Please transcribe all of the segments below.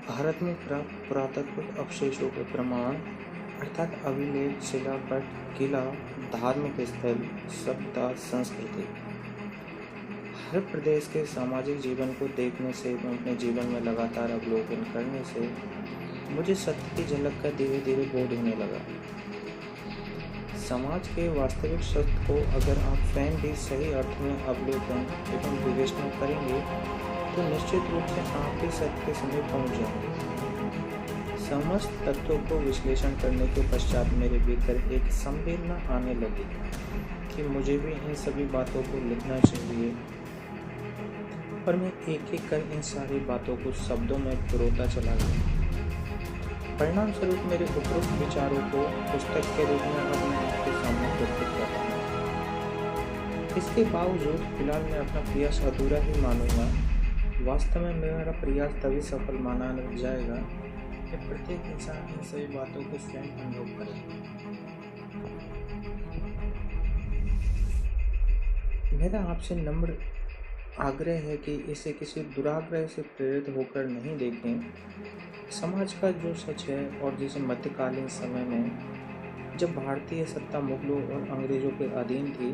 भारत में प्राप्त पुरातत्व अवशेषों के प्रमाण अर्थात अभिलेख, शिलापट, किला, धार्मिक स्थल, सभ्यता, संस्कृति। हर प्रदेश के सामाजिक जीवन को देखने से एवं अपने जीवन में लगातार अवलोकन करने से मुझे सत्य की झलक का धीरे धीरे बोध होने लगा। समाज के वास्तविक सत्य को अगर आप स्वयं भी सही अर्थ में अवलोकन एवं विवेचना करेंगे तो निश्चित रूप से आप भी सत्य के समीप पहुंच जाएंगे। समस्त तथ्यों को विश्लेषण करने के पश्चात मेरे भीतर एक संवेदना आने लगी कि मुझे भी इन सभी बातों को लिखना चाहिए, पर मैं एक एक कर इन सारी बातों को शब्दों में पिरोता चला गया। परिणाम स्वरूप मेरे उपरोक्त विचारों को पुस्तक के रूप में अब मैं आपके सामने प्रस्तुत कर रहा हूँ। इसके बावजूद फिलहाल मैं अपना प्रयास अधूरा ही मानूंगा। वास्तव में मेरा प्रयास तभी सफल माना जाएगा कि प्रत्येक इंसान इन सभी बातों को स्वयं अनुभव करे। मेरा आपसे नम्र आग्रह है कि इसे किसी दुराग्रह से प्रेरित होकर नहीं देखें। समाज का जो सच है और जिसे मध्यकालीन समय में जब भारतीय सत्ता मुगलों और अंग्रेजों के अधीन थी,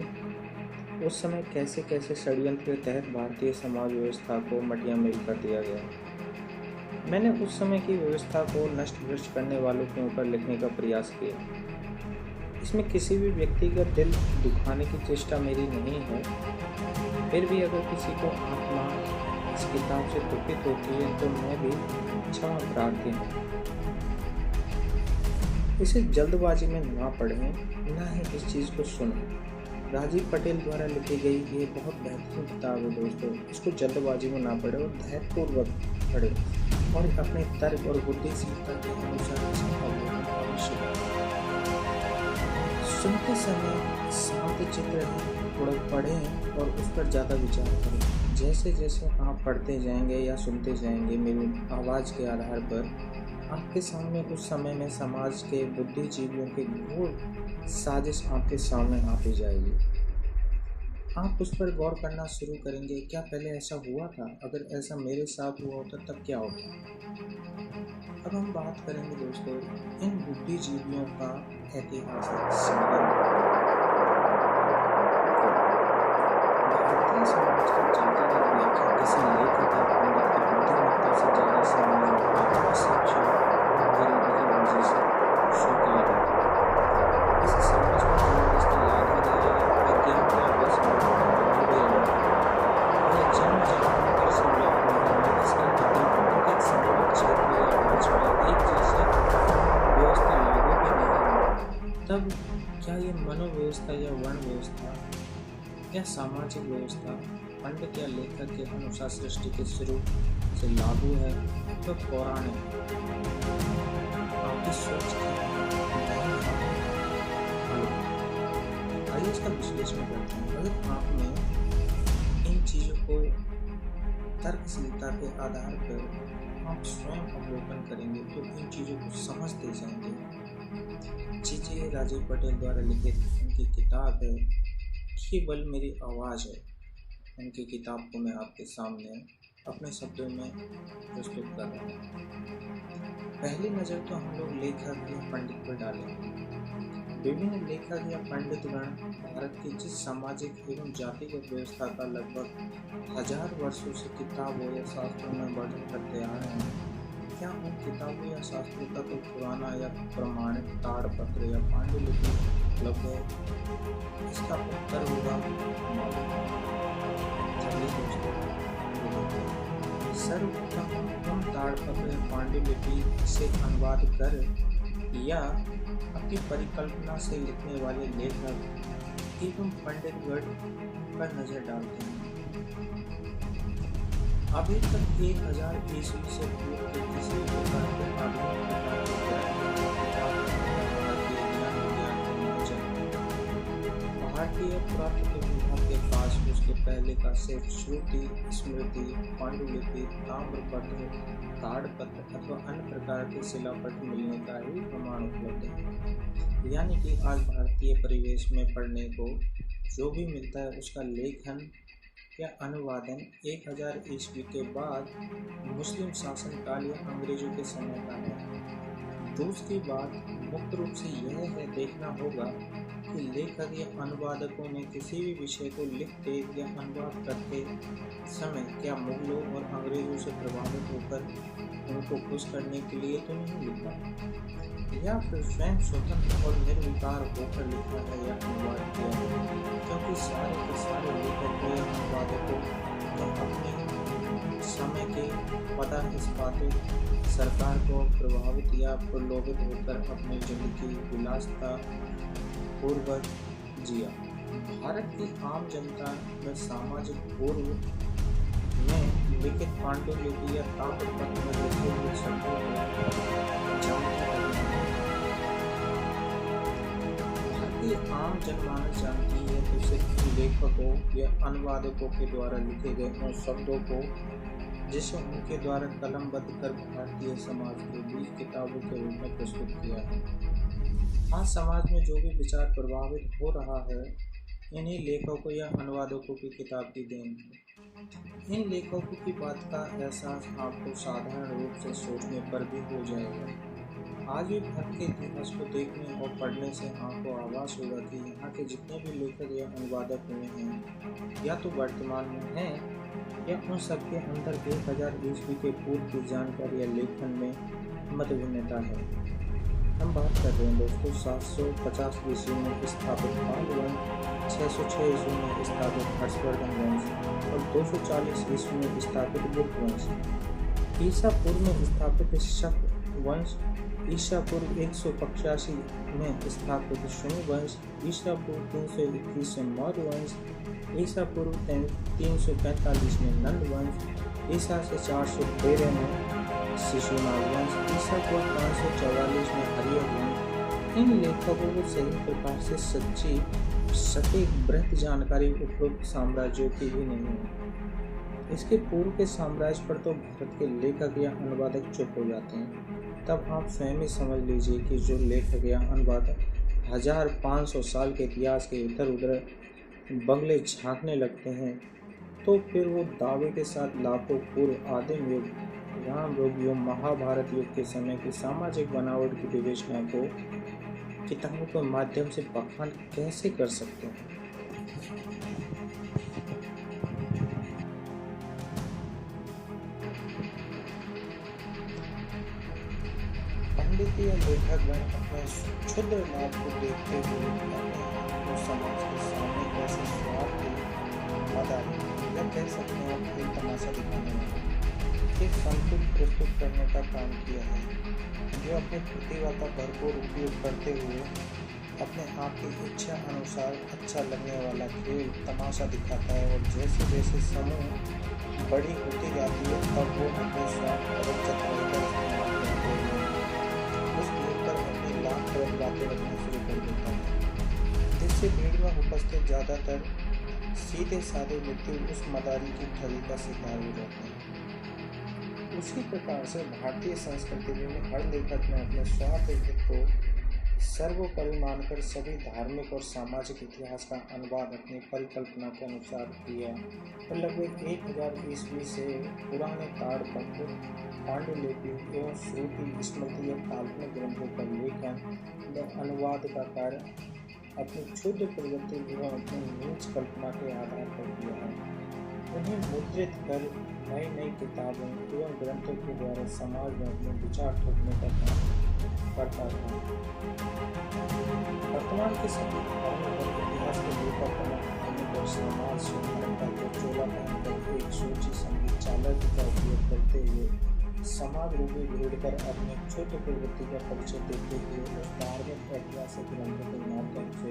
उस समय कैसे कैसे षड्यंत्र के तहत भारतीय समाज व्यवस्था को मटियामेल कर दिया गया। मैंने उस समय की व्यवस्था को नष्ट भ्रष्ट करने वालों के ऊपर लिखने का प्रयास किया। इसमें किसी भी व्यक्ति का दिल दुखाने की चेष्टा मेरी नहीं है। फिर भी अगर किसी को आत्मा इस किताब से दुखित होती है तो मैं भी क्षमा प्रार्थी हूँ। इसे जल्दबाजी में ना पढ़ें, ना ही इस चीज़ को सुनें। राजीव पटेल द्वारा लिखी गई ये बहुत बेहतरीन किताब है दोस्तों। इसको जल्दबाजी में ना पढ़े और धैर्यपूर्वक पढ़े और अपने तर्क और बुद्धिशीलता के अनुसार इसका अवलोकन अवश्य करें। सुनते समय शांत चित्र थोड़ा पढ़ें और उस पर ज़्यादा विचार करें। जैसे जैसे आप पढ़ते जाएंगे या सुनते जाएंगे, मेरी आवाज़ के आधार पर आपके सामने उस समय में समाज के बुद्धिजीवियों के घोर साजिश आपके सामने आती जाएगी। आप उस पर गौर करना शुरू करेंगे, क्या पहले ऐसा हुआ था? अगर ऐसा मेरे साथ हुआ होता तब क्या होता? अब हम बात करेंगे दोस्तों इन बुद्धिजीवियों का ऐतिहासिक संबंध। भारतीय समाज की जातिगत व्याख्या किसी लेखक या पंडित की बुद्धिमत्ता से ज़्यादा सामान्य अशिक्षा गरीबी की वजह से शुरू किया जाता है। इस समाज को जबरदस्ती लादा गया या अज्ञान या व्यसन या जन्म जन्मांतर से मिला हुआ इसका मतलब उनके संबंध क्षेत्र या राज्य में एक जैसी व्यवस्था लागू भी नहीं। तब क्या ये मनोव्यवस्था या वर्ण व्यवस्था या सामाजिक व्यवस्था पंडित या लेखक के अनुसार सृष्टि के शुरू से लागू है तो पौराणिक? आपकी सोच आइए इसका विश्लेषण करते हैं। अगर आपने इन चीज़ों को तर्कशीलता के आधार पर आप स्वयं अवलोकन करेंगे तो इन चीज़ों को समझते जाएंगे। जी राजीव पटेल द्वारा लिखित उनकी किताब है केवल मेरी आवाज़ है। उनकी किताब को मैं आपके सामने अपने शब्दों में प्रस्तुत कर रहा हूँ। पहली नज़र तो हम लोग लेखक या पंडित पर डालेंगे। विभिन्न लेखक या पंडितगण भारत की जिस सामाजिक एवं जातिगत व्यवस्था का लगभग 1000 वर्षों से किताबों या शास्त्रों में वर्णन करते आ रहे हैं, क्या उन किताबों या शास्त्रों का कोई पुराना या प्रमाणित ताड़पत्र या पांडुलिपि उपलब्ध है? इसका उत्तर होगा सर्वप्रथम हम ताड़पत्र या पांडुलिपि से अनुवाद कर या अपनी परिकल्पना से लिखने वाले लेखक एवं पंडितगण पर नजर डालते हैं। अभी तक 1000 ईस्वी से पूर्व के किसी प्रकार के भारतीय पुरातत्व विभाग के पास उसके पहले का सिर्फ श्रुति, स्मृति, पांडुलिपि, ताम्रपत्र, ताड़पत्र अथवा अन्य प्रकार के शिलापट मिलने का ही प्रमाण उपलब्ध है। यानी कि आज भारतीय परिवेश में पढ़ने को जो भी मिलता है उसका लेखन यह अनुवादन 1000 ईस्वी के बाद मुस्लिम शासनकाल या अंग्रेजों के समय का है। दूसरी बात मुख्य रूप से यह है देखना होगा कि लेखक या अनुवादकों ने किसी भी विषय को लिखते या अनुवाद करते समय क्या मुगलों और अंग्रेजों से प्रभावित होकर उनको खुश करने के लिए तो नहीं लिखा, या फिर स्वयं स्वतंत्र और निर्विकार होकर लिखा है या अनुवाद किया है। क्योंकि सारे के सारे लेखकों या अनुवादकों ने अपने समय के पदाइस्पातों सरकार को प्रभावित या प्रलोभित होकर अपनी जिंदगी विलासता पूर्वक जिया। भारत की आम जनता में सामाजिक पूर्व में लिखित पांडुलिपि या ताम्रपत्र में लिखे हुए शब्दों को जानती है। भारतीय आम जनमानस जानती है तो सिर्फ लेखकों या अनुवादकों के द्वारा लिखे गए उन शब्दों को जिसे उनके द्वारा कलमबद्ध कर भारतीय समाज के बीच किताबों के रूप में प्रस्तुत किया है। आज समाज में जो भी विचार प्रभावित हो रहा है इन्हीं लेखकों या अनुवादकों की किताब की देन है। इन लेखकों की बात का एहसास आपको साधारण रूप से सोचने पर भी हो जाएगा। आज भी भारत के इतिहास को देखने और पढ़ने से आपको आभास होगा कि यहाँ के जितने भी लेखक या अनुवादक हुए हैं या तो वर्तमान में हैं या उन सबके अंदर 1000 ईस्वी के पूर्व की जानकारी या लेखन में मतभिन्नता है। हम बात कर रहे हैं दोस्तों 750 ईस्वी में स्थापित पाल वंश, 606 ईस्वी में स्थापित हर्षवर्धन वंश और 240 ईस्वी में स्थापित गुप्त वंश। ईसा पूर्व में स्थापित शक वंश, ईसा पूर्व 185 में स्थापित शून्य वंश, ईसा पूर्व 321 में मौर्य वंश, ईसा पूर्व 345 में नंद वंश, ईसा से 413 में शिशुनाग वंश, ईसा पूर्व 544 में हरियर वंश। इन लेखकों को सही प्रकार से सच्ची सटीक बृहत जानकारी उपरोक्त साम्राज्यों की भी नहीं है। इसके पूर्व के साम्राज्य पर तो भारत के लेखक या अनुवादक चुप हो जाते हैं। तब आप स्वयं ही समझ लीजिए कि जो लेखक या अनुवादक 1500 साल के इतिहास के इधर उधर बंगले झांकने लगते हैं तो फिर वो दावे के साथ लाखों पूर्व आदिम युग, राम युग, महाभारत युग के समय की सामाजिक बनावट की विवेचना को किताबों के माध्यम से बखान कैसे कर सकते हैं। पंडित या लेखकगण अपने क्षुद्र लाभ को देखते हुए अपने समाज के सामने कैसे स्वार्थ या कह सकते हैं अपनी तमाशा दिखाने में एक संतुलन प्रस्तुत करने का काम किया है, जो अपनी प्रतिभा का भरपूर उपयोग करते हुए अपने आप की इच्छा अनुसार अच्छा लगने वाला खेल तमाशा दिखाता है। और जैसे जैसे समूह बड़ी होती जाती है तब वो अपने स्वार्थ और चतुराई का इस्तेमाल करते हुए उस भीड़ पर अपनी लाभप्रद बातें रखना शुरू कर देता है, जिससे भीड़ में उपस्थित ज़्यादातर सीधे साधे व्यक्ति उस मदारी की ठगी का शिकार हो जाते हैं। उसी प्रकार से भारतीय संस्कृति में हर लेखक ने अपने स्वार्थ हित को सर्वोपरि मानकर सभी धार्मिक और सामाजिक इतिहास का अनुवाद अपनी परिकल्पना के अनुसार किया और लगभग 1000 ईस्वी से पुराने ताड़पत्र, पांडुलिपि एवं श्रुति, स्मृति और काल्पनिक ग्रंथों का लेखन व अनुवाद का कार्य अपनी क्षुद्र प्रवृत्ति एवं अपनी नीच कल्पना के आधार पर किया है। उन्हें मुद्रित कर नई नई किताबों एवं ग्रंथों के द्वारा समाज में अपने विचार थोपने का काम करता था। वर्तमान के समय इतिहास के लेखक और समाज सुधारता को चोला पहनकर एक सोची समझी चालाकी का उपयोग करते हुए समाज रूपी भीड़ पर अपने क्षुद्र प्रवृत्ति का परिचय देते हुए उस धार्मिक ऐतिहासिक ग्रंथों के माध्यम से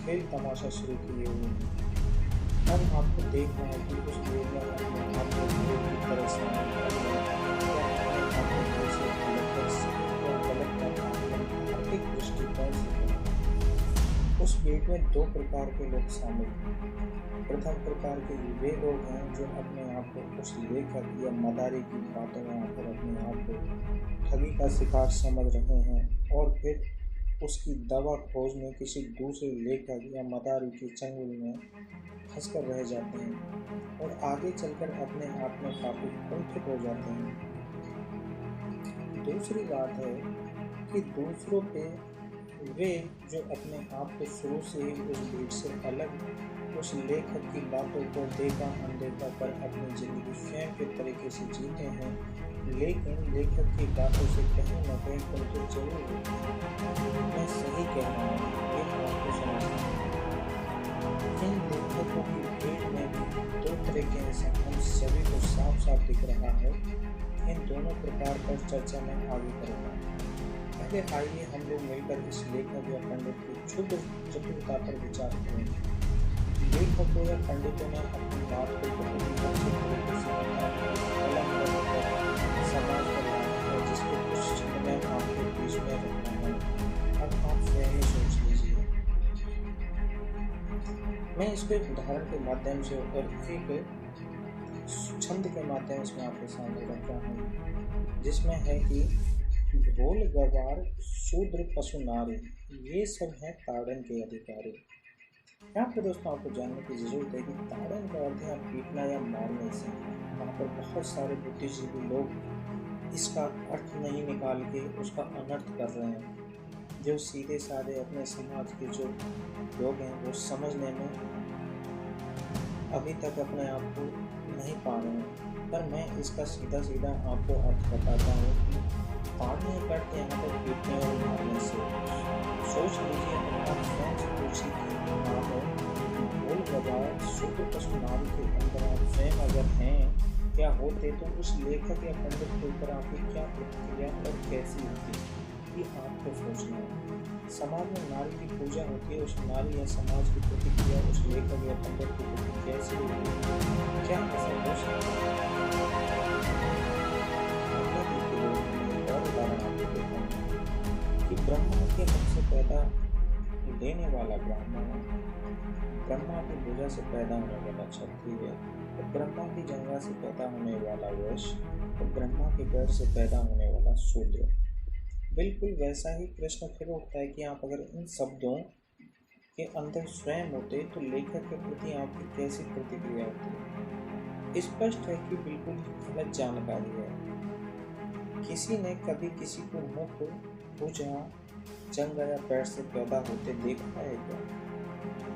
खेल तमाशा शुरू किए हुए हैं। अब आपको देखना है कि उस भीड़ में अपने आप को की तरह से आर्थिक दृष्टिकोण से उस भीड़ में दो प्रकार के लोग शामिल हैं। प्रथम प्रकार के वे लोग हैं जो अपने आप को उस लेखक या मदारी की बातों में आकर अपने आप को ठगी का शिकार समझ रहे हैं और फिर उसकी दवा खोजने किसी दूसरे लेखक या मदारी की चंगुल में फंसकर रह जाते हैं और आगे चलकर अपने आप में काफी कुंठित हो जाते हैं। दूसरी बात है कि दूसरों पे वे जो अपने आप को शुरू से ही उस भीड़ से अलग उस लेखक की बातों को देखा अनदेखा कर अपनी जिंदगी स्वयं के तरीके से जीते हैं, लेकिन लेखक की बातों से कहीं न कहीं कुंठित जरूर होते हैं। मैं सही कह रहा हूँ, ये आपको समझना है। इन लेखकों की भीड़ में भी दो तरह के इंसान हम सभी को साफ साफ दिख रहा है। इन दोनों प्रकार पर चर्चा में आगे करूँगा। पहले आइए हम लोग मिलकर इस लेखक या पंडित की क्षुद्र चतुरता पर विचार करें। लेखकों या पंडितों ने अपनी बात को बहुत ही अच्छे तरीके से समाज में लाया है, जिसको कुछ समय आपके बीच में रखना है। अब आप स्वयं ही सोच लीजिए। मैं इसको एक उदाहरण के माध्यम से और एक छंद के माध्यम से आपके सामने रख रहा हूँ, जिसमें है कि ढोल गवार शूद्र पशु नारी, ये सब है ताड़न के अधिकारी। यहाँ पर दोस्तों आपको जानने की जरूरत है कि ताड़न का अर्थ है पीटना या मारने से। वहाँ पर बहुत सारे बुद्धिजीवी लोग इसका अर्थ नहीं निकाल के उसका अनर्थ कर रहे हैं, जो सीधे साधे अपने समाज के जो लोग हैं वो समझने में अभी तक अपने आप को नहीं पा रहे हैं। पर मैं इसका सीधा सीधा आपको अर्थ बताता हूँ कि ताड़ने का अर्थ यहाँ पर पीटने और मारने से। सोच लीजिए, अगर आप स्वयं से पूछिए कि आप ढोल गवार शूद्र पशु नारी के अंदर आप स्वयं अगर हैं क्या होते, तो उस लेखक या पंडित के ऊपर आपकी क्या प्रतिक्रिया और कैसी होती, ये आपको सोचना है। समाज में नारी की पूजा होती है, उस नारी या समाज की प्रतिक्रिया उस लेखक या पंडित की प्रति कैसी होती है, क्या ऐसा हो सकता है? और उदाहरण आपको देता हूँ कि ब्रह्मा के मुख से पैदा लेने वाला ब्राह्मण, ब्रह्मा की भुजा से पैदा होने वाला क्षत्रिय, और ब्रह्मा की जंघा से पैदा होने वाला वैश्य, और ब्रह्मा के पैर से पैदा होने वाला शूद्र। बिल्कुल वैसा ही प्रश्न फिर उठता है कि आप अगर इन शब्दों के अंदर स्वयं होते तो लेखक के प्रति आपकी कैसी प्रतिक्रिया होती। स्पष्ट है कि बिल्कुल गलत जानकारी है। किसी ने कभी किसी को मुख, भुजा, जंघा या पैर से पैदा होते देखा है क्या?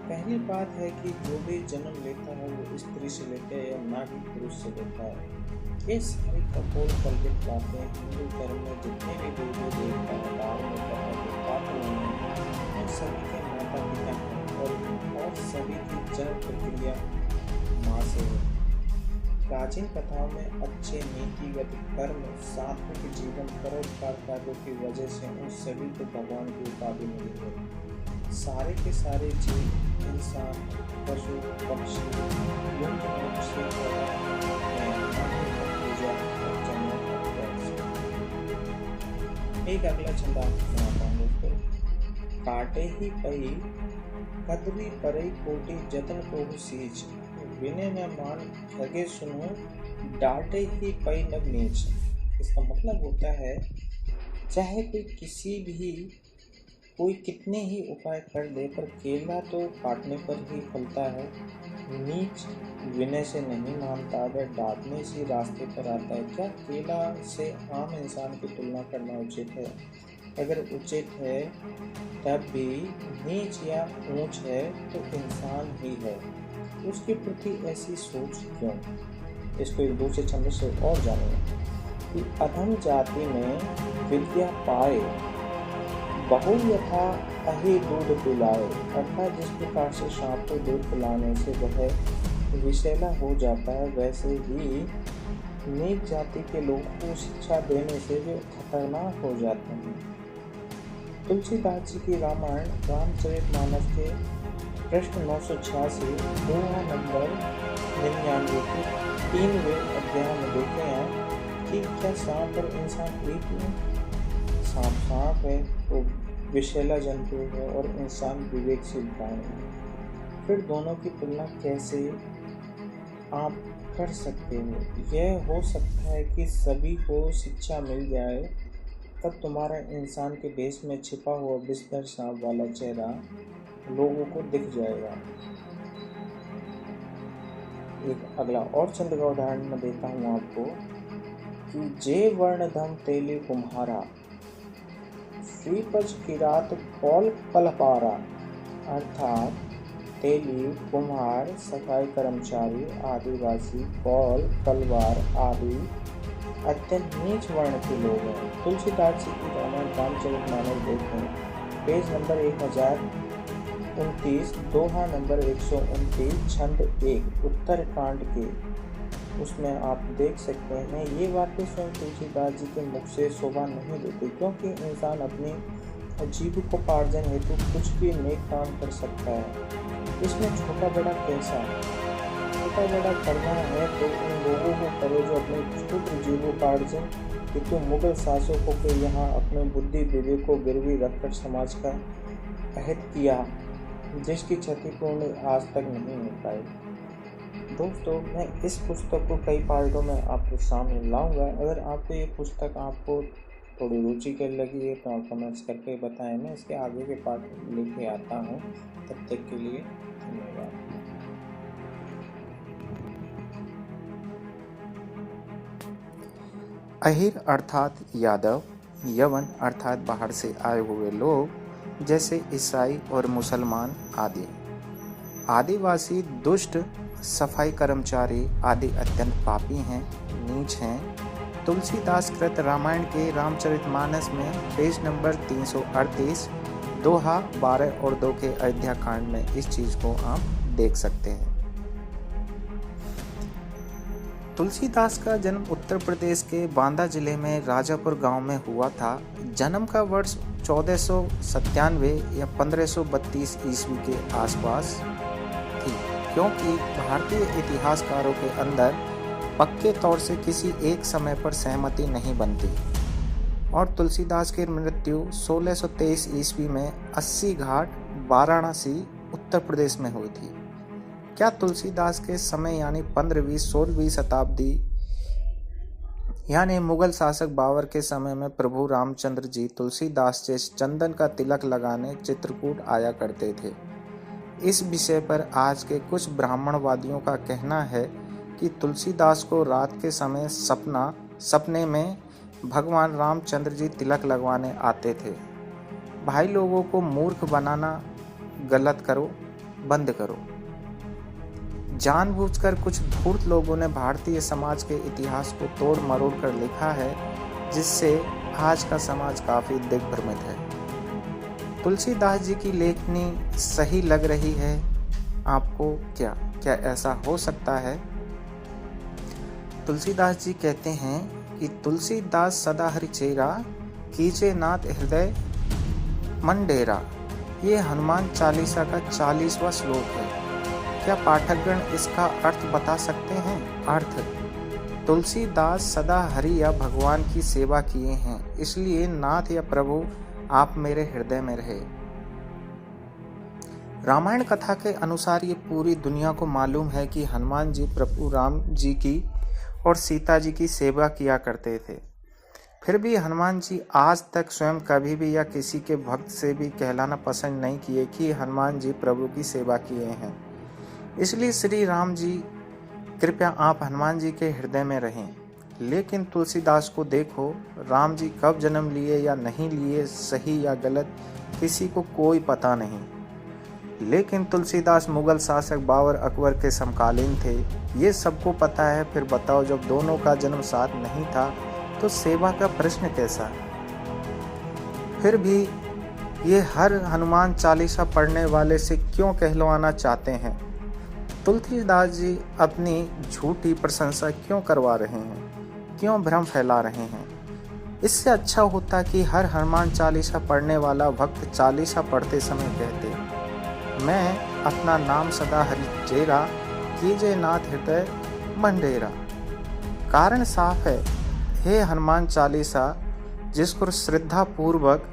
पहली बात है कि जो भी जन्म लेता है वो स्त्री से लेता है या ना ही पुरुष से लेता है। ये सारी कपोल कल्पित बातें हिंदू धर्म में जितने भी देवी देवता हैं सभी के माता पिता हैं और सभी की जन्म प्रक्रिया माँ से है। प्राचीन कथाओं में अच्छे नीतिगत कर्म, सात्विक जीवन, परोपकार कार्यों की वजह से उन सभी को भगवान की उपाधि मिली है। सारे के सारे जीव, इंसान, पशु, पक्षी, एक अगला छंद सुनाता हूँ दोस्तों। काटे ही पई कदरी परई कोटि जतन को सींच, विनय न मान लगे सुनो, डांटे ही पई न नीच। इसका मतलब होता है चाहे कोई कितने ही उपाय कर दे, पर केला तो काटने पर ही फलता है। नीच विनय से नहीं मानता, वह डांटने से रास्ते पर आता है। क्या केला से आम इंसान की तुलना करना उचित है? अगर उचित है तब भी नीच या ऊंच है तो इंसान ही है, उसके प्रति ऐसी सोच क्यों? इसको एक दूसरे छंद से और जानिए कि अधम जाति में विद्या पाए, बहु यथा अहि दूध पिलाए। अर्थात जिस प्रकार से सांप को दूध पिलाने से वह विषैला हो जाता है, वैसे ही नीच जाति के लोगों को शिक्षा देने से वे खतरनाक हो जाते हैं। तुलसीदास जी की रामायण रामचरितमानस के पृष्ठ 986 दोहा नंबर 99 के 3वें अध्याय में देखते हैं कि क्या सांप और इंसान एक ही? सांप है, वो विषैला जंतु है और इंसान विवेकशील प्राणी है। फिर दोनों की तुलना कैसे आप कर सकते हो? यह हो सकता है कि सभी को शिक्षा मिल जाए तब तुम्हारा इंसान के भेष में छिपा हुआ बिस्तर सांप वाला चेहरा लोगों को दिख जाएगा। एक अगला और छंद का उदाहरण मैं देता हूँ आपको कि जे वर्णधम तेली कुम्हारा, श्रीपज किरात कौल कलपारा। अर्थात तेली, कुम्हार, सफाई कर्मचारी, आदिवासी, कौल, तलवार आदि अत्यंत नीच वर्ण के लोग हैं। तुलसीदास जी की रामायण रामचरितमानस देखें, पेज नंबर 1029, दोहा नंबर 129, छंद 1, उत्तरकांड के उसमें आप देख सकते हैं। ये बातें स्वयं तुलसीदास जी के मुख से शोभा नहीं देती, क्योंकि इंसान अपनी जीविकोपार्जन हेतु कुछ भी नेक काम कर सकता है। इसमें छोटा बड़ा कैसा, छोटा बड़ा करना है तो उन लोगों को करो जो अपने क्षुद्र जीविकोपार्जन हेतु मुगल शासकों के यहाँ अपने बुद्धि विवेक को गिरवी रखकर समाज का अहित किया, जिसकी क्षतिपूर्ण आज तक नहीं हो पाई। दोस्तों, मैं इस पुस्तक को कई पार्टों में आपके सामने लाऊंगा। अगर आपको ये पुस्तक आपको थोड़ी रुचि कर लगी है तो आप कमेंट्स करके बताएं, मैं इसके आगे के पार्ट लेके आता हूँ। तब तक के लिए धन्यवाद। अहिर अर्थात यादव, यवन अर्थात बाहर से आए हुए लोग जैसे ईसाई और मुसलमान आदि, आदिवासी, दुष्ट, सफाई कर्मचारी आदि अत्यंत पापी हैं, नीच हैं। तुलसीदास कृत रामायण के रामचरितमानस में पेज नंबर 338, दोहा 12 और 2 के अयोध्या कांड में इस चीज को आप देख सकते हैं। तुलसीदास का जन्म उत्तर प्रदेश के बांदा जिले में राजापुर गांव में हुआ था। जन्म का वर्ष 1497 या 1532 ईस्वी के आसपास थी, क्योंकि भारतीय इतिहासकारों के अंदर पक्के तौर से किसी एक समय पर सहमति नहीं बनती और तुलसीदास की मृत्यु 1623 ईस्वी में 80 घाट, वाराणसी, उत्तर प्रदेश में हुई थी। क्या तुलसीदास के समय यानी 15वीं 16वीं शताब्दी यानी मुगल शासक बाबर के समय में प्रभु रामचंद्र जी तुलसीदास से चंदन का तिलक लगाने चित्रकूट आया करते थे? इस विषय पर आज के कुछ ब्राह्मणवादियों का कहना है कि तुलसीदास को रात के समय सपने में भगवान रामचंद्र जी तिलक लगवाने आते थे। भाई लोगों को मूर्ख बनाना गलत करो, बंद करो। जानबूझकर कुछ धूर्त लोगों ने भारतीय समाज के इतिहास को तोड़ मरोड़ कर लिखा है, जिससे आज का समाज काफी दिग्भ्रमित है। तुलसीदास जी की लेखनी सही लग रही है आपको क्या? क्या ऐसा हो सकता है? तुलसीदास जी कहते हैं कि तुलसीदास सदा हरि चेरा, कीजे नाथ हृदय मन डेरा। ये हनुमान चालीसा का 40वां श्लोक है। क्या पाठकगण इसका अर्थ बता सकते हैं? अर्थ: तुलसीदास सदा हरि या भगवान की सेवा किए हैं, इसलिए नाथ या प्रभु आप मेरे हृदय में रहे। रामायण कथा के अनुसार ये पूरी दुनिया को मालूम है कि हनुमान जी प्रभु राम जी की और सीता जी की सेवा किया करते थे। फिर भी हनुमान जी आज तक स्वयं कभी भी या किसी के भक्त से भी कहलाना पसंद नहीं किए कि हनुमान जी प्रभु की सेवा किए हैं। इसलिए श्री राम जी, कृपया आप हनुमान जी के हृदय में रहें। लेकिन तुलसीदास को देखो, राम जी कब जन्म लिए या नहीं लिए, सही या गलत, किसी को कोई पता नहीं। लेकिन तुलसीदास मुगल शासक बाबर अकबर के समकालीन थे, ये सबको पता है। फिर बताओ, जब दोनों का जन्म साथ नहीं था तो सेवा का प्रश्न कैसा? फिर भी ये हर हनुमान चालीसा पढ़ने वाले से क्यों कहलवाना चाहते हैं? तुलसीदास जी अपनी झूठी प्रशंसा क्यों करवा रहे हैं? क्यों भ्रम फैला रहे हैं? इससे अच्छा होता कि हर हनुमान चालीसा पढ़ने वाला भक्त चालीसा पढ़ते समय कहते, मैं अपना नाम सदा हरि चेरा, कीजे नाथ हृदय मन डेरा। कारण साफ है, हे हनुमान चालीसा जिसको श्रद्धा पूर्वक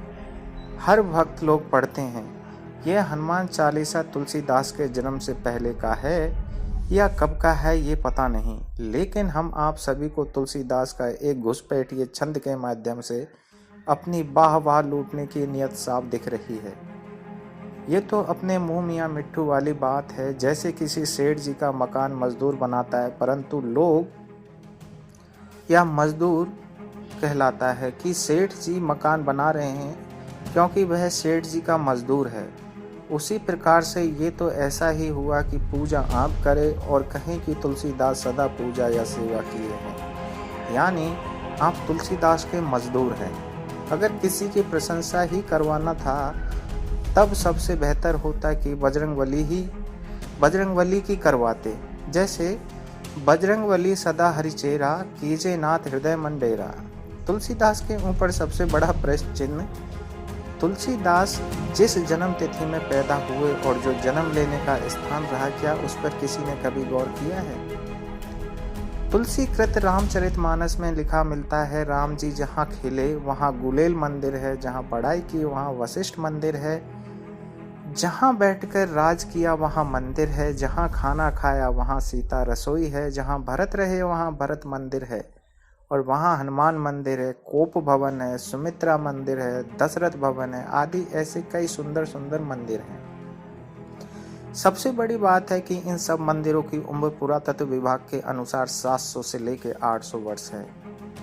हर भक्त लोग पढ़ते हैं, यह हनुमान चालीसा तुलसीदास के जन्म से पहले का है या कब का है ये पता नहीं। लेकिन हम आप सभी को तुलसीदास का एक घुसपैठिए छंद के माध्यम से अपनी वाह लूटने की नीयत साफ दिख रही है। ये तो अपने मुंह मियाँ मिट्ठू वाली बात है, जैसे किसी सेठ जी का मकान मजदूर बनाता है, परंतु लोग या मजदूर कहलाता है कि सेठ जी मकान बना रहे हैं क्योंकि वह सेठ जी का मजदूर है। उसी प्रकार से ये तो ऐसा ही हुआ कि पूजा आप करें और कहें कि तुलसीदास सदा पूजा या सेवा किए हैं, यानी आप तुलसीदास के मजदूर हैं। अगर किसी की प्रशंसा ही करवाना था तब सबसे बेहतर होता कि बजरंगबली की करवाते, जैसे बजरंगबली सदा हरिचेरा कीजे नाथ हृदय मन डेरा। तुलसीदास के ऊपर सबसे बड़ा प्रश्न चिन्ह, तुलसीदास जिस जन्म तिथि में पैदा हुए और जो जन्म लेने का स्थान रहा, क्या उस पर किसी ने कभी गौर किया है? तुलसीकृत रामचरितमानस में लिखा मिलता है, राम जी जहाँ खिले वहाँ गुलेल मंदिर है, जहाँ पढ़ाई की वहाँ वशिष्ठ मंदिर है, जहाँ बैठकर राज किया वहाँ मंदिर है, जहाँ खाना खाया वहाँ सीता रसोई है, जहाँ भरत रहे वहाँ भरत मंदिर है और वहाँ हनुमान मंदिर है, कोप भवन है, सुमित्रा मंदिर है, दशरथ भवन है, आदि ऐसे कई सुंदर सुंदर मंदिर हैं। सबसे बड़ी बात है कि इन सब मंदिरों की उम्र पुरातत्व विभाग के अनुसार 700 से लेकर 800 वर्ष है।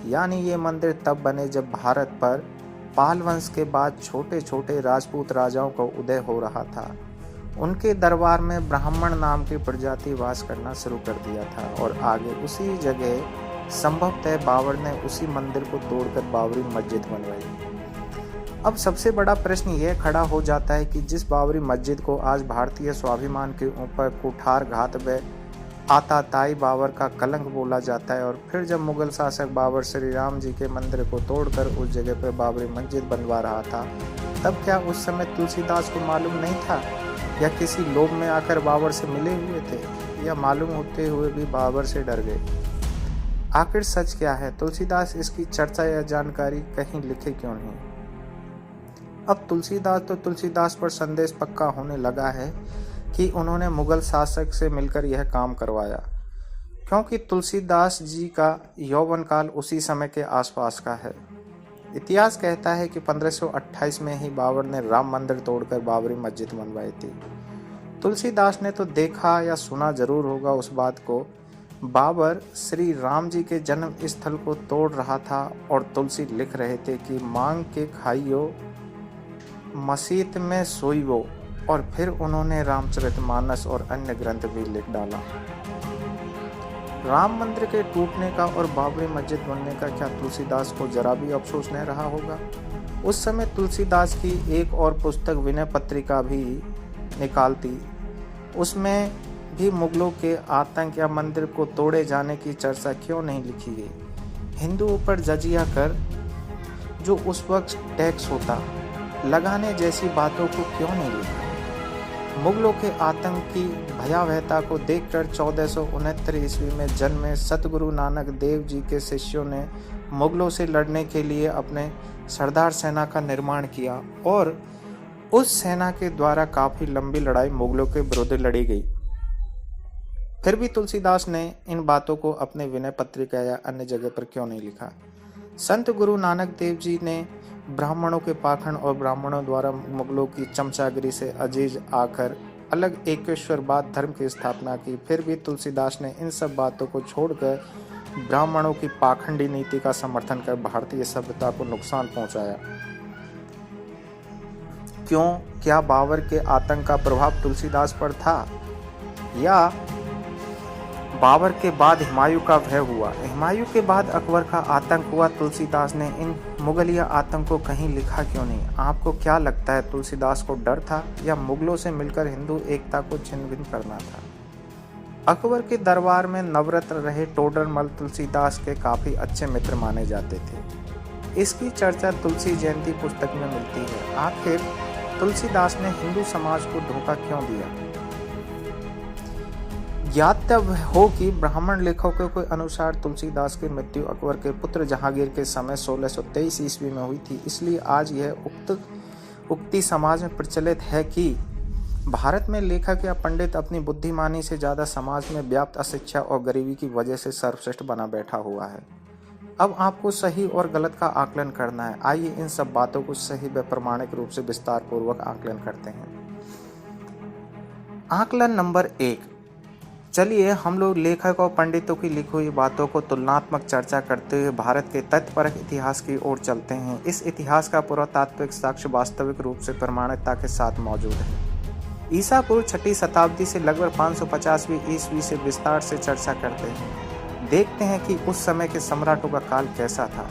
यानी ये मंदिर तब बने जब भारत पर पाल वंश के बाद छोटे छोटे राजपूत राजाओं का उदय हो रहा था। उनके दरबार में ब्राह्मण नाम की प्रजाति वास करना शुरू कर दिया था और आगे उसी जगह संभवतः बाबर ने उसी मंदिर को तोड़कर बाबरी मस्जिद बनवाई। अब सबसे बड़ा प्रश्न यह खड़ा हो जाता है कि जिस बाबरी मस्जिद को आज भारतीय स्वाभिमान के ऊपर कुठार घात व आताताई बाबर का कलंक बोला जाता है, और फिर जब मुगल शासक बाबर श्री राम जी के मंदिर को तोड़कर उस जगह पर बाबरी मस्जिद बनवा रहा था, तब क्या उस समय तुलसीदास को मालूम नहीं था या किसी लोभ में आकर बाबर से मिले हुए थे, या मालूम होते हुए भी बाबर से डर गए? आखिर सच क्या है? तुलसीदास इसकी चर्चा या जानकारी कहीं लिखे क्यों नहीं? अब तुलसीदास पर संदेश पक्का होने लगा है कि उन्होंने मुगल शासक से मिलकर यह काम करवाया, क्योंकि तुलसीदास जी का यौवन काल उसी समय के आसपास का है। इतिहास कहता है कि 1528 में ही बाबर ने राम मंदिर तोड़कर बाबरी मस्जिद बनवाई थी। तुलसीदास ने तो देखा या सुना जरूर होगा उस बात को, बाबर श्री राम जी के जन्म स्थल को तोड़ रहा था और तुलसी लिख रहे थे कि मांग के खाइयो मसीत में सोइयो, और फिर उन्होंने रामचरितमानस और अन्य ग्रंथ भी लिख डाला। राम मंदिर के टूटने का और बाबरी मस्जिद बनने का क्या तुलसीदास को जरा भी अफसोस नहीं रहा होगा? उस समय तुलसीदास की एक और पुस्तक विनय पत्रिका भी निकालती, उसमें भी मुगलों के आतंक या मंदिर को तोड़े जाने की चर्चा क्यों नहीं लिखी गई? हिंदुओं पर जजिया कर जो उस वक्त टैक्स होता लगाने जैसी बातों को क्यों नहीं लिखा? मुगलों के आतंक की भयावहता को देखकर 1469 ईस्वी में जन्मे सतगुरु नानक देव जी के शिष्यों ने मुगलों से लड़ने के लिए अपने सरदार सेना का निर्माण किया और उस सेना के द्वारा काफी लंबी लड़ाई मुगलों के विरुद्ध लड़ी गई। फिर भी तुलसीदास ने इन बातों को अपने विनय पत्रिका या अन्य जगह पर क्यों नहीं लिखा? संत गुरु नानक देव जी ने ब्राह्मणों के पाखंड और ब्राह्मणों द्वारा मुगलों की चमचागिरी से अजीज आकर अलग एकेश्वरवाद धर्म की स्थापना की। फिर भी तुलसीदास ने इन सब बातों को छोड़कर ब्राह्मणों की पाखंडी नीति का समर्थन कर भारतीय सभ्यता को नुकसान पहुंचाया। क्यों? क्या बाबर के आतंक का प्रभाव तुलसीदास पर था, या बाबर के बाद हुमायूं का भय हुआ? हुमायूं के बाद अकबर का आतंक हुआ। तुलसीदास ने इन मुगलिया आतंक को कहीं लिखा क्यों नहीं? आपको क्या लगता है, तुलसीदास को डर था या मुगलों से मिलकर हिंदू एकता को छिन्न भिन्न करना था? अकबर के दरबार में नवरत्न रहे टोडरमल तुलसीदास के काफी अच्छे मित्र माने जाते थे। इसकी चर्चा तुलसी जयंती पुस्तक में मिलती है। आखिर तुलसीदास ने हिंदू समाज को धोखा क्यों दिया? ज्ञातव्य हो कि ब्राह्मण लेखकों के अनुसार तुलसीदास की मृत्यु अकबर के पुत्र जहांगीर के समय 1623 ईस्वी में हुई थी। इसलिए आज यह उक्ति समाज में प्रचलित है कि भारत में लेखक या पंडित अपनी बुद्धिमानी से ज़्यादा समाज में व्याप्त अशिक्षा और गरीबी की वजह से सर्वश्रेष्ठ बना बैठा हुआ है। अब आपको सही और गलत का आकलन करना है। आइए इन सब बातों को सही व प्रमाणिक रूप से विस्तार पूर्वक आकलन करते हैं। आकलन नंबर 1, चलिए हम लोग लेखक और पंडितों की लिखी हुई बातों को तुलनात्मक चर्चा करते हुए भारत के तथ्यपरक इतिहास की ओर चलते हैं। इस इतिहास का पुरातात्विक साक्ष्य वास्तविक रूप से प्रमाणिकता के साथ मौजूद है। ईसा पूर्व 6वीं शताब्दी से लगभग 550वीं ईस्वी से विस्तार से चर्चा करते हैं। देखते हैं कि उस समय के सम्राटों का काल कैसा था।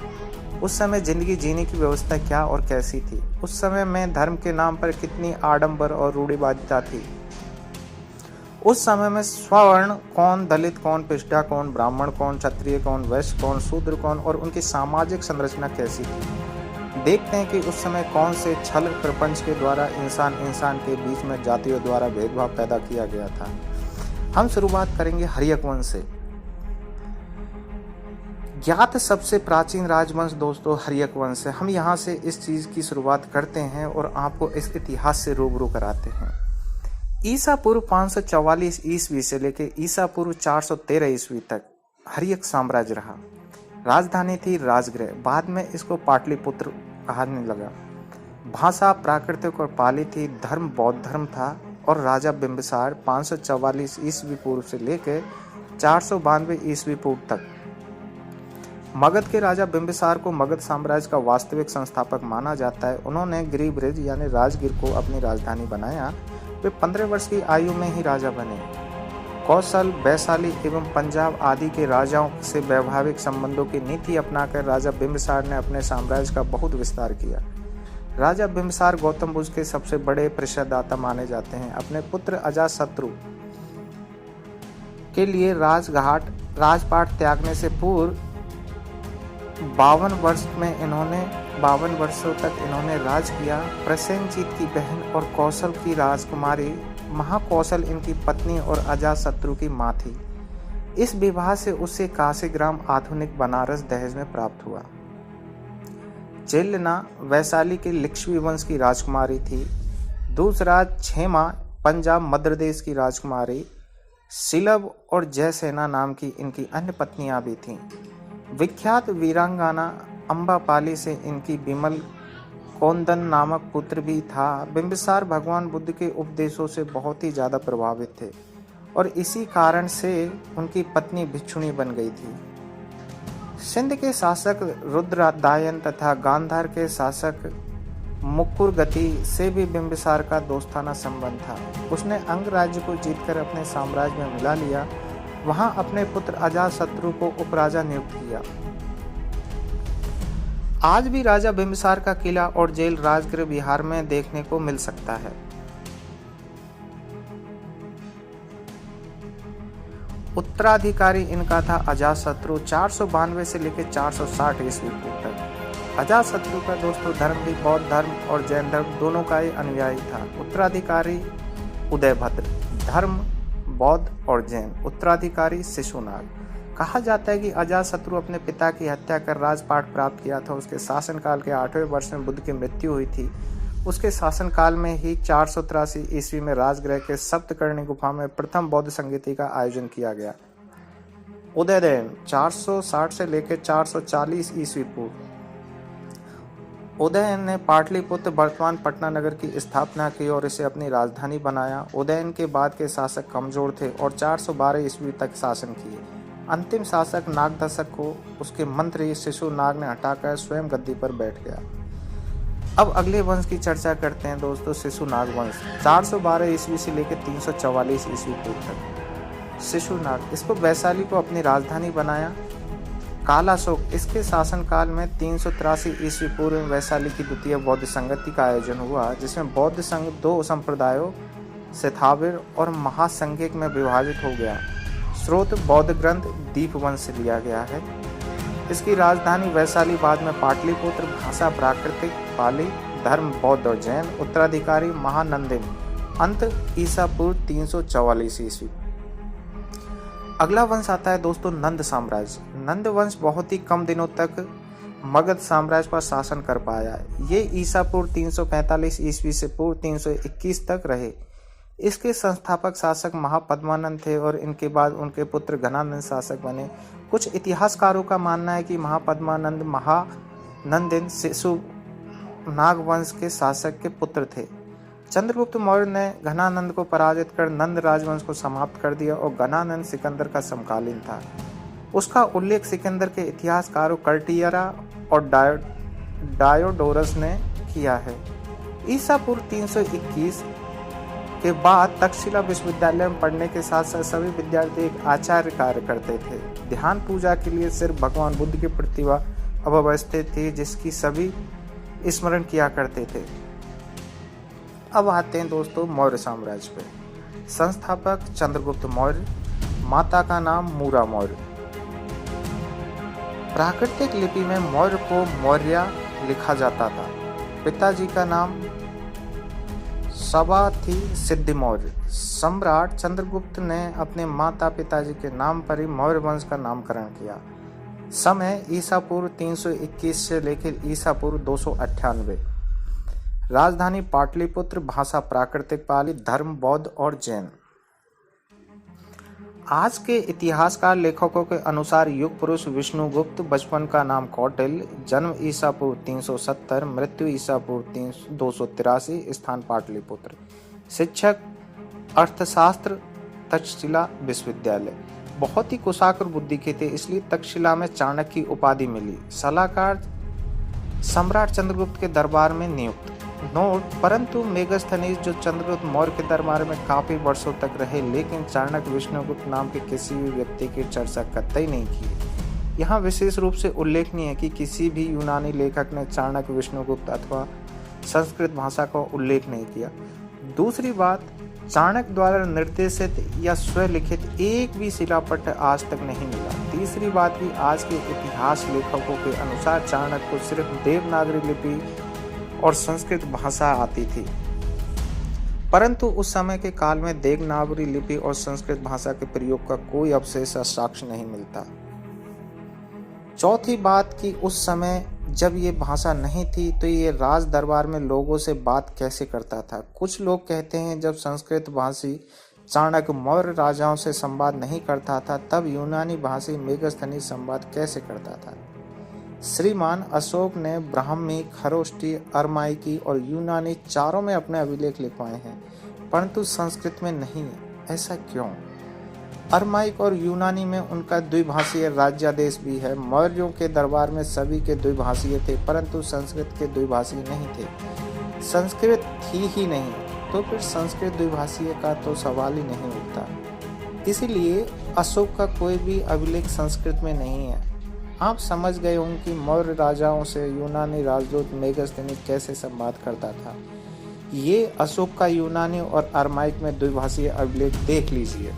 उस समय जिंदगी जीने की व्यवस्था क्या और कैसी थी। उस समय में धर्म के नाम पर कितनी आडंबर और रूढ़िवादिता थी। उस समय में स्वर्ण कौन, दलित कौन, पिछड़ा कौन, ब्राह्मण कौन, क्षत्रिय कौन, वैश्य कौन, शूद्र कौन और उनकी सामाजिक संरचना कैसी थी। देखते हैं कि उस समय कौन से छल प्रपंच के द्वारा इंसान के बीच में जातियों द्वारा भेदभाव पैदा किया गया था। हम शुरुआत करेंगे हर्यक वंश से। ज्ञात सबसे प्राचीन राजवंश दोस्तों हर्यक वंश है। हम यहाँ से इस चीज की शुरुआत करते हैं और आपको इस इतिहास से रूबरू कराते हैं। ईसा पूर्व 544 ईस्वी से लेकर ईसा पूर्व 413 ईस्वी तक हर्यक साम्राज्य रहा। राजधानी थी राजगृह, बाद में इसको पाटलिपुत्र कहने लगा। भाषा प्राकृतिक और पाली थी। धर्म बौद्ध धर्म था और राजा बिंबिसार 544 ईस्वी पूर्व से लेकर 492 ईस्वी पूर्व तक। मगध के राजा बिंबिसार को मगध साम्राज्य का वास्तविक संस्थापक माना जाता है। उन्होंने गिरिब्रिज यानी राजगीर को अपनी राजधानी बनाया। वे 15 वर्ष की आयु में ही राजा बने। कौशल, वैशाली एवं पंजाब आदि के राजाओं से वैवाहिक संबंधों की नीति अपनाकर राजा बिंबिसार ने अपने साम्राज्य का बहुत विस्तार किया। राजा बिंबिसार गौतम बुद्ध के सबसे बड़े प्रतिष्ठादाता माने जाते हैं। अपने पुत्र अजातशत्रु के लिए राजपाट त्यागने से पूर्व 52 वर्षों तक इन्होंने राज किया। प्रसेनजीत की बहन और कौशल की राजकुमारी महाकौशल इनकी पत्नी और अजातशत्रु की मां थी। इस विवाह से उसे काशीग्राम आधुनिक बनारस दहेज में प्राप्त हुआ। चेलना वैशाली के लिच्छवी वंश की राजकुमारी थी। दूसरा क्षेमा पंजाब मध्य प्रदेश की राजकुमारी। सिलब और जयसेना नाम की इनकी अन्य पत्नियां भी थीं। विख्यात वीरांगना अम्बापाली से इनकी विमल कौंदन नामक पुत्र भी था। बिंबिसार भगवान बुद्ध के उपदेशों से बहुत ही ज़्यादा प्रभावित थे और इसी कारण से उनकी पत्नी भिक्षुणी बन गई थी। सिंध के शासक रुद्रदायन तथा गांधार के शासक मुकुरगति से भी बिंबिसार का दोस्ताना संबंध था। उसने अंग राज्य को जीतकर अपने साम्राज्य में मिला लिया। वहां अपने पुत्र अजातशत्रु को उपराजा नियुक्त किया। आज भी राजा बिंबिसार का किला और जेल राजगृह बिहार में देखने को मिल सकता है। उत्तराधिकारी इनका था अजातशत्रु 492 से लेकर 460 ईस्वी पूर्व तक। अजातशत्रु का दोस्तों धर्म भी बौद्ध धर्म और जैन धर्म दोनों का ही अनुयायी था। उत्तराधिकारी उदयभद्र, धर्म बौद्ध और जैन। उत्तराधिकारी शिशुनाग। कहा जाता है कि अजातशत्रु अपने पिता की हत्या कर राजपाट प्राप्त किया था। उसके शासनकाल के 8वें वर्ष में बुद्ध की मृत्यु हुई थी। उसके शासनकाल में ही 483 ईस्वी में राजगृह के सप्तकर्णी गुफा में प्रथम बौद्ध संगीति का आयोजन किया गया। उदयदैन 460 से लेकर 440 ईस्वी पूर्व। उदयन ने पाटलिपुत्र वर्तमान पटना नगर की स्थापना की और इसे अपनी राजधानी बनाया। उदयन के बाद के शासक कमजोर थे और 412 ईस्वी तक शासन किए। अंतिम शासक नागदशक को उसके मंत्री शिशुनाग ने हटाकर स्वयं गद्दी पर बैठ गया। अब अगले वंश की चर्चा करते हैं दोस्तों, शिशुनाग वंश 412 ईस्वी से लेकर 344 ईस्वी पूर्व तक। शिशुनाग इसको वैशाली को अपनी राजधानी बनाया। कालाशोक इसके शासनकाल में 383 ईस्वी पूर्व में वैशाली की द्वितीय बौद्ध संगति का आयोजन हुआ, जिसमें बौद्ध संघ 2 संप्रदायों सेथाविर और महासंघिक में विभाजित हो गया। स्रोत बौद्ध ग्रंथ दीपवंश से लिया गया है। इसकी राजधानी वैशाली, बाद में पाटलिपुत्र। भाषा प्राकृतिक पाली, धर्म बौद्ध और जैन। उत्तराधिकारी महानंदिन। अंत ईसा पूर्व 344 ईस्वी। अगला वंश आता है दोस्तों नंद साम्राज्य। नंद वंश बहुत ही कम दिनों तक मगध साम्राज्य पर शासन कर पाया। ये ईसा पूर्व 345 ईस्वी से पूर्व 321 तक रहे। इसके संस्थापक शासक महापद्मानंद थे और इनके बाद उनके पुत्र घनानंद शासक बने। कुछ इतिहासकारों का मानना है कि महापद्मानंद महानंदिन शिशु नागवंश के शासक के पुत्र थे। चंद्रगुप्त मौर्य ने घनानंद को पराजित कर नंद राजवंश को समाप्त कर दिया और घनानंद सिकंदर का समकालीन था। उसका उल्लेख सिकंदर के इतिहासकारों कर्टियरा और डायोडोरस ने किया है। ईसा पूर्व 321 के बाद तक्षशिला विश्वविद्यालय में पढ़ने के साथ साथ सभी विद्यार्थी एक आचार्य कार्य करते थे। ध्यान पूजा के लिए सिर्फ भगवान बुद्ध की प्रतिभा अवस्थित थी जिसकी सभी स्मरण किया करते थे। अब आते हैं दोस्तों मौर्य साम्राज्य पे। संस्थापक चंद्रगुप्त मौर्य, माता का नाम मूरा मौर्य। प्राकृतिक लिपि में मौर्य को मौर्या लिखा जाता था। पिताजी का नाम सवाथी सिद्धि मौर्य। सम्राट चंद्रगुप्त ने अपने माता पिताजी के नाम पर ही मौर्य वंश का नामकरण किया। समय ईसा पूर्व 321 से लेकर ईसा पूर्व 298। राजधानी पाटलिपुत्र। भाषा प्राकृतिक पाली। धर्म बौद्ध और जैन। आज के इतिहासकार लेखकों के अनुसार युग पुरुष विष्णुगुप्त, बचपन का नाम कौटिल्य, जन्म ईसा पूर्व 370, मृत्यु ईसा पूर्व 283, स्थान पाटलिपुत्र। शिक्षक अर्थशास्त्र, तक्षशिला विश्वविद्यालय। बहुत ही कुशाग्र बुद्धि के थे इसलिए तक्षशिला में चाणक्य की उपाधि मिली। सलाहकार सम्राट चंद्रगुप्त के दरबार में नियुक्त। नोट: परंतु मेगास्थनीज जो चंद्रगुप्त मौर्य के दरबार में काफी वर्षों तक रहे लेकिन चाणक्य विष्णुगुप्त नाम के किसी भी व्यक्ति की चर्चा कतई नहीं की। यहाँ विशेष रूप से उल्लेखनीय है कि किसी भी यूनानी लेखक ने चाणक्य विष्णुगुप्त अथवा संस्कृत भाषा का उल्लेख नहीं किया। दूसरी बात, चाणक्य द्वारा निर्देशित या स्वलिखित एक भी शिलापट आज तक नहीं मिला। तीसरी बात कि आज के इतिहास लेखकों के अनुसार चाणक्य को सिर्फ देवनागरी लिपि और संस्कृत भाषा आती थी, परंतु उस समय के काल में देवनागरी लिपि और संस्कृत भाषा के प्रयोग का कोई अवशेष या साक्ष्य नहीं मिलता। चौथी बात कि उस समय जब ये भाषा नहीं थी तो ये राज दरबार में लोगों से बात कैसे करता था। कुछ लोग कहते हैं जब संस्कृत भाषी चाणक्य मौर्य राजाओं से संवाद नहीं करता था तब यूनानी भाषी मेगास्थनी संवाद कैसे करता था। श्रीमान अशोक ने ब्राह्मी, खरोष्टी, अरमाइकी और यूनानी चारों में अपने अभिलेख लिखवाए हैं, परंतु संस्कृत में नहीं है। ऐसा क्यों? अरमाइक और यूनानी में उनका द्विभाषीय राज्यादेश भी है। मौर्यों के दरबार में सभी के द्विभाषीय थे, परंतु संस्कृत के द्विभाषीय नहीं थे। संस्कृत थी ही नहीं, तो फिर संस्कृत द्विभाषीय का तो सवाल ही नहीं उठता। इसीलिए अशोक का कोई भी अभिलेख संस्कृत में नहीं है। आप समझ गए होंगे कि मौर्य राजाओं से यूनानी राजदूत मेगास्थनी कैसे संवाद करता था। ये अशोक का यूनानी और अरमाइक में द्विभाषीय अभिलेख देख लीजिए।